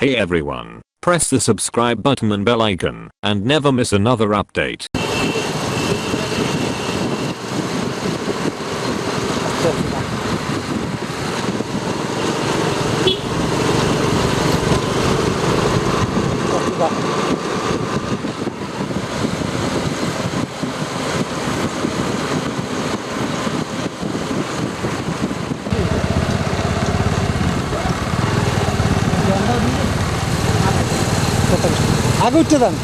Hey everyone, press the subscribe button and bell icon, and never miss another update. আগে উঠতে দেন।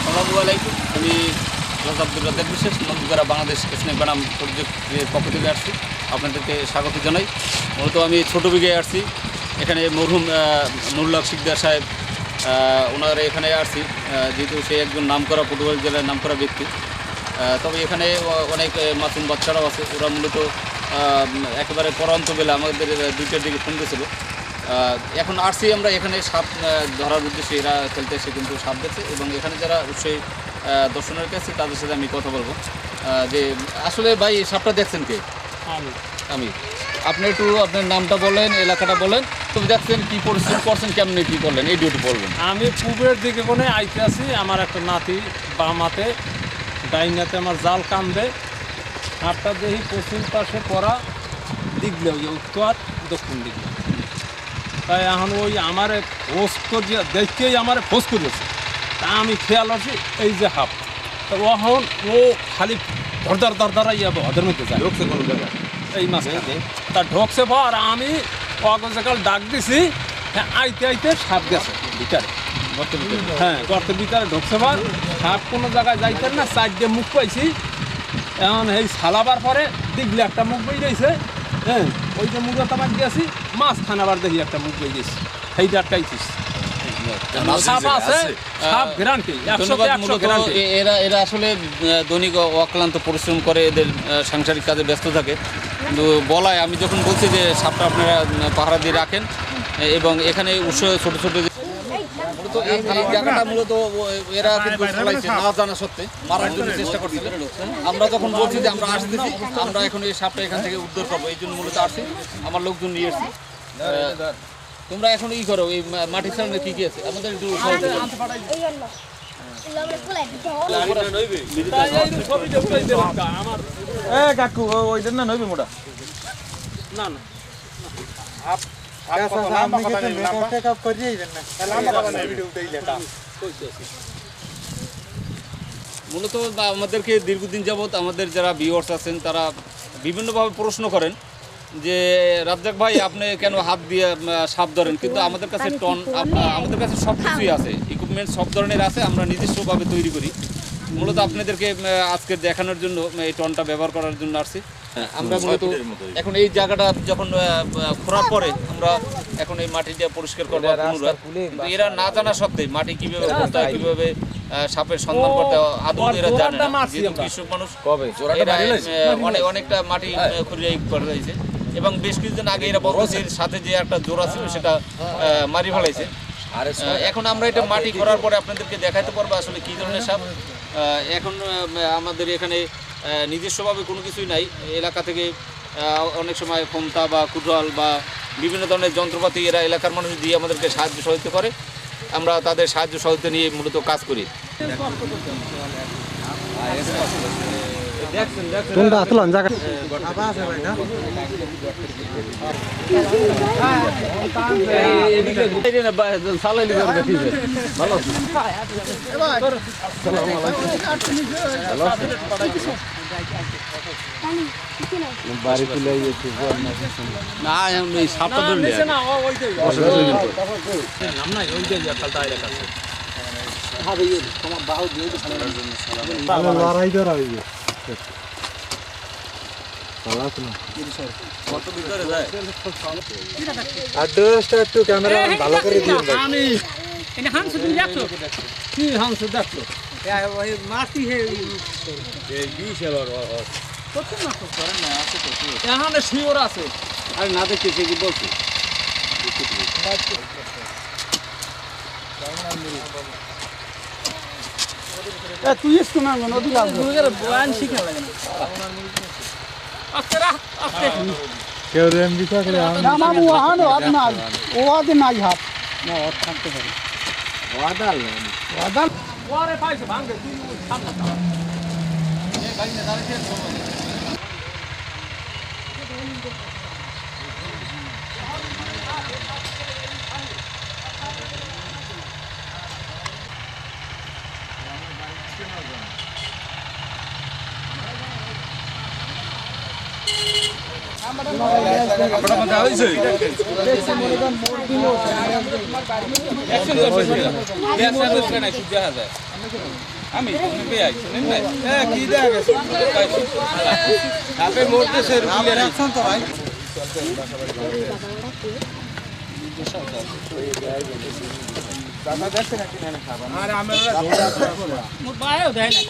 আসসালামুয়ালাইকুম, আমি আব্দুল রাজ্জাক বিশ্বাস Nandipara Bangladesh snake বানাম প্রজেক্টের পক্ষ থেকে আসছি। আপনাদেরকে স্বাগত জানাই। মূলত আমি ছোট বিঘায় আসছি। এখানে মরহুম নুরুল্লাহ শিকদার সাহেব ওনার এখানে আসছি, যেহেতু সে একজন নামকরা পটুয়াখালী জেলার নামকরা ব্যক্তি। তবে এখানে অনেক মাসুম বাচ্চারাও আছে। ওরা মূলত একেবারে পরন্ত বেলা আমাদের 2টার দিকে ফোন দিয়েছিল। এখন আসছি আমরা এখানে সাপ ধরার উদ্দেশ্যে। এরা খেলতে এসে কিন্তু সাপ দেখছে, এবং এখানে যারা উৎসাহী দর্শনের কাছে তাদের সাথে আমি কথা বলবো যে আসলে ভাই সাপটা দেখছেন কে? আমি। আপনি একটু আপনার নামটা বলেন, এলাকাটা বলেন, তবে দেখছেন কী পরিশ্রম করছেন, কেমনি কী করলেন, এই ডিউটি বলবেন। আমি পূবের দিকে কোনে আইতে আছি। আমার একটা নাতি বামাতে, ডাইনাতে আমার জাল কান্দে। সাপটা দেখি পশ্চিম পাশে পড়া দিকলে উত্তর দক্ষিণ দিকে। তাই এখন ওই আমার ফোস করিয়া দেখেই আমার ফোস করিয়েছে। তা আমি খেয়াল আছি এই যে হাফ, তা এখন ও খালি ধরদার ইয়া ওদের মধ্যে যায়। ঢুকছে কোনো জায়গায় এই মাছ তা ঢুকছে বা, আর আমি অগজকাল ডাক দিছি। হ্যাঁ, আইতে সাপ গেছে ভিতরে, হ্যাঁ গর্তের ভিতরে ঢুকছে বা। সাপ কোনো জায়গায় যাইতেন না, চারটে মুখ পাইছি। এখন এই সালাবার পরে দিগলে একটা মুখ বই গেছে। হ্যাঁ, ওই যে মুখে তামাক দিয়েছি, মাছ খানাবার দেখি একটা মুখ বই গেছি। সেইটা একটাইছিস এরা আসলে দৈনিক অক্লান্ত পরিশ্রম করে, এদের সাংসারিক কাজে ব্যস্ত থাকে। কিন্তু বলায় আমি যখন বলছি যে সাপটা আপনারা পাহারা দিয়ে রাখেন, এবং এখানে উৎস ছোটো ছোটো এই জায়গাটা মূলত এরা কিন্তু না জানা সত্ত্বে মারার জন্য চেষ্টা করছিল। আমরা যখন বলছি যে আমরা আসতেছি, আমরা এখন এই সাপটা এখান থেকে উদ্ধার করবো, এই জন্য মূলত আসছি। আমার লোকজন নিয়ে এসছি। তোমরা এখন ই করো, এই মাটির সামনে কি কি আছে আমাদের একটু কাকু ওইটার না নইবে মোটা না না মূলত আমাদেরকে দীর্ঘদিন যাবৎ আমাদের যারা ভিউয়ার্স আছেন তারা বিভিন্নভাবে প্রশ্ন করেন যে রাজ্জাক ভাই আপনি কেন হাত দিয়ে সাপ ধরেন, কিন্তু আমাদের কাছে আমাদের কাছে সব কিছুই আছে, ইকুইপমেন্ট সব ধরনের আছে, আমরা নিজস্বভাবে তৈরি করি। মূলত আপনাদেরকে আজকে দেখানোর জন্য এই টনটা ব্যবহার করার জন্য আসছি। আমরা মূলত এখন এই জায়গাটা যখন খোঁড়ার পরে আমরা এখন এই মাটিটা পরিষ্কার করবো পুনরায়। কিন্তু এরা না জানা সত্ত্বে মাটি কীভাবে করতে হয়, কীভাবে সাপের সন্ধান করতে হয় আদৌ এরা জানে না। যেহেতু কৃষক মানুষ, অনেকটা মাটি খুঁড়িয়ে করে রয়েছে, এবং বেশ কিছুদিন আগে এরা বলছেন সাথে যে একটা জোড়া ছিল সেটা মারি ফেলাইছে। এখন আমরা এটা মাটি করার পরে আপনাদেরকে দেখাতে পারবো আসলে কী ধরনের সাপ। এখন আমাদের এখানে নিজস্বভাবে কোনো কিছুই নাই। এলাকা থেকে অনেক সময় ক্ষমতা বা কুটুয়াল বা বিভিন্ন ধরনের যন্ত্রপাতি এরা এলাকার মানুষ দিয়ে আমাদেরকে সাহায্য সহযোগিতা করে। আমরা তাদের সাহায্য সহযোগিতা নিয়ে মূলত কাজ করি। কোনটা আসলাম জায়গা বাড়ি তুলে না এই সাপটা ধরলে লড়াই করা অ্যাড্রেসটা একটু ক্যামেরা ভালো করে দিন ভাই আমি এনে হাঁস তুমি দেখছো কি হাঁস দেখছো ওই মাটি হে এই বিশাল কত না তো করে না আছে তো এখানে শিওর আছে আরে না দেখতে সে কি বলছে তুই একটু না নদী লাগবে বয়ান শিখে লাগে না আস্তে রাখ আস্তে কেউ রেম দিতে করে না মামু ওহানো আপনা ওহাতে নাই হাত না ওর থাকতে পারে ওয়াদাল ওরে পাইছে ভাঙে তুই সামনে দাঁড়া এই ভাই না দাঁড়াইছে আমি কি দেখা গেছে আপনি মোড়তে সে রাখছেন তো ভাই আরে আমরা মোর বাইও দেয় না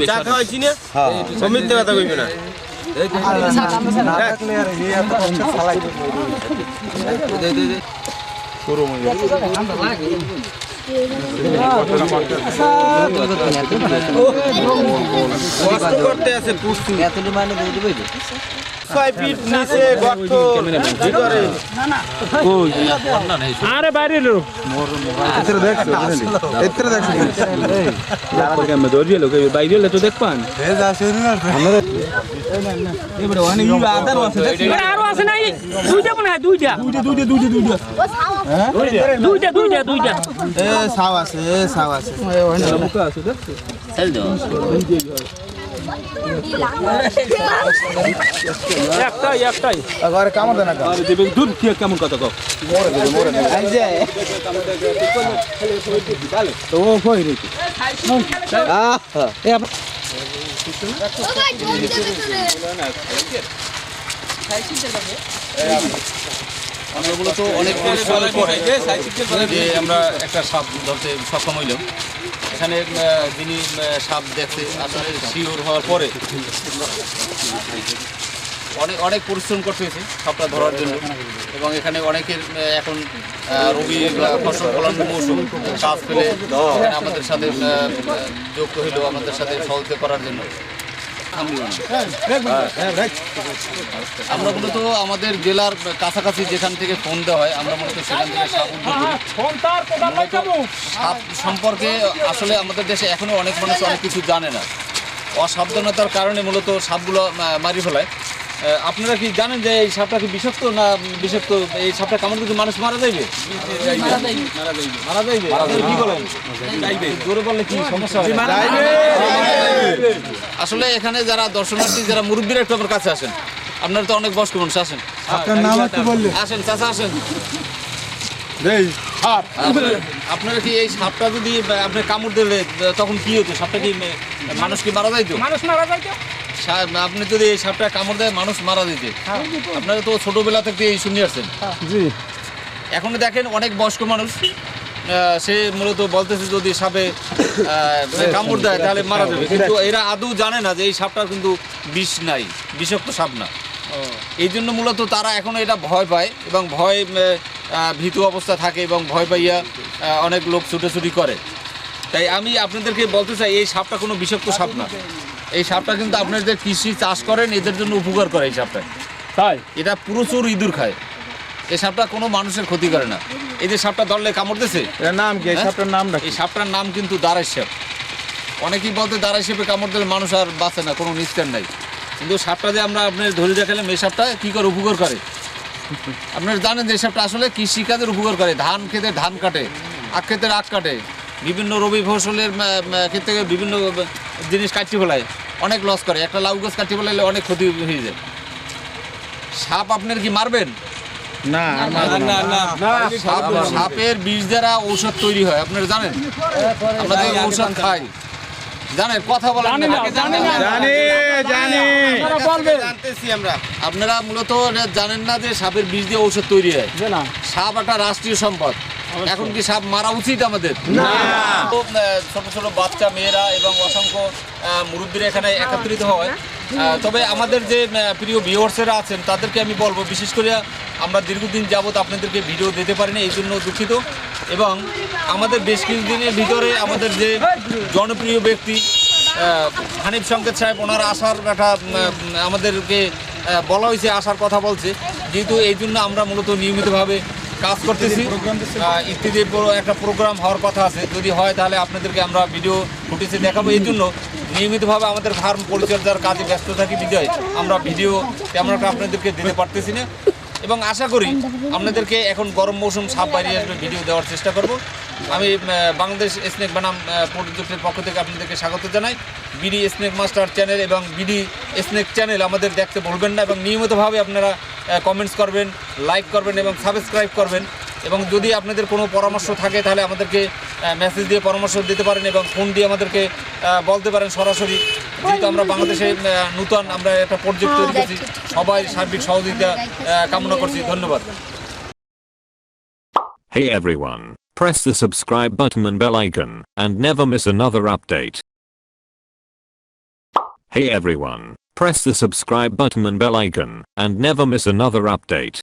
চা খাওয়াইছি না সমিতি কথা কইবে না করতে আছে পুষ্টি এতটুকু মানে দিয়ে দিবে 6 ফিট নিচে গর্ত ভিতরে আরে বাইরে লোক এতরে দেখছো এতরে দেখছো তারপর কেমন ধরিয়ে লোক বাইরে এলে তো দেখবান এ যা শুরু না আমরা এবারে অনেক আদার আছে এবার আরো আছে নাই দুইটা কোন হয় দুইটা দুইটা এ সাও আছে মুখা আছে দেখছো একটাই ঘরে কামড় দেনা কা আরে দেবে দুধ কি কেমন কথা কও মোরে আই যে তো ও কই রে এ আমরা মূলত অনেক পরিশ্রমের পরে যে আমরা একটা সাপ ধরতে সক্ষম হইলাম এখানে যিনি সাপ দেখতে আসলে শিওর হওয়ার পরে অনেক পরিশ্রম করতে হয়েছে সাপটা ধরার জন্য এবং এখানে অনেকের এখন রবি ফসল ফলানোর মৌসুম কাজ পেলে এখানে আমাদের সাথে যুক্ত হইল আমাদের সাথে সহযোগিতা করার জন্য আমরা মূলত আমাদের জেলার কাছাকাছি যেখান থেকে ফোন দেওয়া হয় আমরা মূলত সেখান থেকে সাপ উদ্ধার করি সাপ সম্পর্কে আসলে আমাদের দেশে এখনো অনেক মানুষ অনেক কিছু জানে না অসাবধানতার কারণে মূলত সাপগুলো মারি ফেলায় আপনারা কি জানেন যে এই সাপটা কি বিষাক্ত না বিষাক্ত এই সাপটা কামড় দিলে মানুষ মারা যাইবে মারা যাইবে কি বলেন জোরে বললে কি সমস্যা হবে আসলে এখানে যারা দর্শনার্থী যারা মুরব্বীরা একটু আমার কাছে আসেন আপনারা তো অনেক বয়স্ক মানুষ আসেন আপনার নাম একটু বললেন আসেন চাচা আসেন দেই সাপ আপনারা কি এই সাপটা যদি আপনি কামড় দিলে তখন কি হতো সাপটা কি মানুষ কি মারা যাইতো আপনি যদি এই সাপটা কামড় দেয় মানুষ মারা যেতে আপনারা তো ছোটবেলা থেকে এই শুনে আসছেন জি এখন দেখেন অনেক বয়স্ক মানুষ সে মূলত বলতেছে যদি সাপে কামড় দেয় তাহলে মারা যাবে, কিন্তু এরা আদৌ জানে না যে এই সাপটার কিন্তু বিষ নাই, বিষাক্ত সাপ না। এই জন্য মূলত তারা এখনো এটা ভয় পায় এবং ভীতু অবস্থা থাকে এবং ভয় পাইয়া অনেক লোক ছুটোছুটি করে। তাই আমি আপনাদেরকে বলতে চাই এই সাপটা কোনো বিষাক্ত সাপ না। এই সাপটা কিন্তু আপনারা যে কৃষি চাষ করেন এদের জন্য উপকার করে। এই সাপটা তাই এটা প্রচুর ইঁদুর খায়। এই সাপটা কোনো মানুষের ক্ষতি করে না। এই যে সাপটা ধরলে কামড় দিয়েছে, এর নাম কি? এই সাপটার নাম নাকি? এই সাপটার নাম কিন্তু দাঁড়াই সাপ। অনেকেই বলতে দাঁড়াই সাপে কামড় দিলে মানুষ আর বাঁচে না, কোনো নিস্তার নাই। কিন্তু সাপটা যে আমরা আপনার ধরে দেখালাম, এই সাপটা কী করে উপকার করে আপনারা জানেন যে এই সাপটা আসলে কৃষিকাজের উপকার করে। ধান খেতে ধান কাটে, আখ খেতে আখ কাটে, বিভিন্ন রবি ফসলের ক্ষেত্রে বিভিন্ন জিনিস কাটতে ফেলায়, অনেক লস করে। একটা লাউ গাছ কাটতে ফেলাইলে অনেক ক্ষতি হয়ে যায়। সাপ আপনার কি মারবেন? না সাপের বিষ দ্বারা ঔষধ তৈরি হয়, আপনারা জানেন? আমরা যে ঔষধ খাই জানেন, কথা বলেন না। জানতেছি আমরা। আপনারা মূলত জানেন না যে সাপের বিষ দিয়ে ঔষধ তৈরি হয়। সাপ একটা রাষ্ট্রীয় সম্পদ। এখন কি সাপ মারা উচিত আমাদের? ছোট ছোট বাচ্চা, মেয়েরা এবং অসংখ্য মুরব্বীরা এখানে একত্রিত হয়। তবে আমাদের যে প্রিয় ভিউয়ার্সেরা আছেন তাদেরকে আমি বলবো, বিশেষ করে আমরা দীর্ঘদিন যাবত আপনাদেরকে ভিডিও দিতে পারি না, এই জন্য দুঃখিত। এবং আমাদের বেশ কিছুদিনের ভিতরে আমাদের যে জনপ্রিয় ব্যক্তি হানিফ সংকেত সাহেব, ওনার আসার একটা আমাদেরকে বলা হয়েছে, আসার কথা বলছে। যেহেতু এই জন্য আমরা মূলত নিয়মিতভাবে কাজ করতেছি। ইত্যাদি একটা প্রোগ্রাম হওয়ার কথা আছে, যদি হয় তাহলে আপনাদেরকে আমরা ভিডিও ফুটেজে দেখাবো। এই জন্য নিয়মিতভাবে আমাদের ফার্ম পরিচর্যার কাজে ব্যস্ত থাকি বিজয় আমরা ভিডিও তেমন একটা আপনাদেরকে দিতে পারতেছি না। এবং আশা করি আপনাদেরকে এখন গরম মৌসুম সাপ বাইরে আসবে, ভিডিও দেওয়ার চেষ্টা করব। আমি বাংলাদেশ স্নেক বনাম প্রজেক্টের পক্ষ থেকে আপনাদেরকে স্বাগত জানাই। বিডি স্নেক মাস্টার চ্যানেল এবং বিডি স্নেক চ্যানেল আমাদের দেখতে ভুলবেন না এবং নিয়মিতভাবে আপনারা কমেন্টস করবেন, লাইক করবেন এবং সাবস্ক্রাইব করবেন। এবং যদি আপনাদের কোনো পরামর্শ থাকে তাহলে আমাদেরকে মেসেজ দিয়ে পরামর্শ দিতে পারেন এবং ফোন দিয়ে আমাদেরকে বলতে পারেন সরাসরি। যেহেতু আমরা বাংলাদেশে নূতন আমরা একটা প্রজেক্ট তৈরি করছি, সবাই সার্বিক সহযোগিতা কামনা করছি। ধন্যবাদ। Hey everyone, press the subscribe button and bell icon, and never miss another update. Hey everyone, press the subscribe button and bell icon, and never miss another update.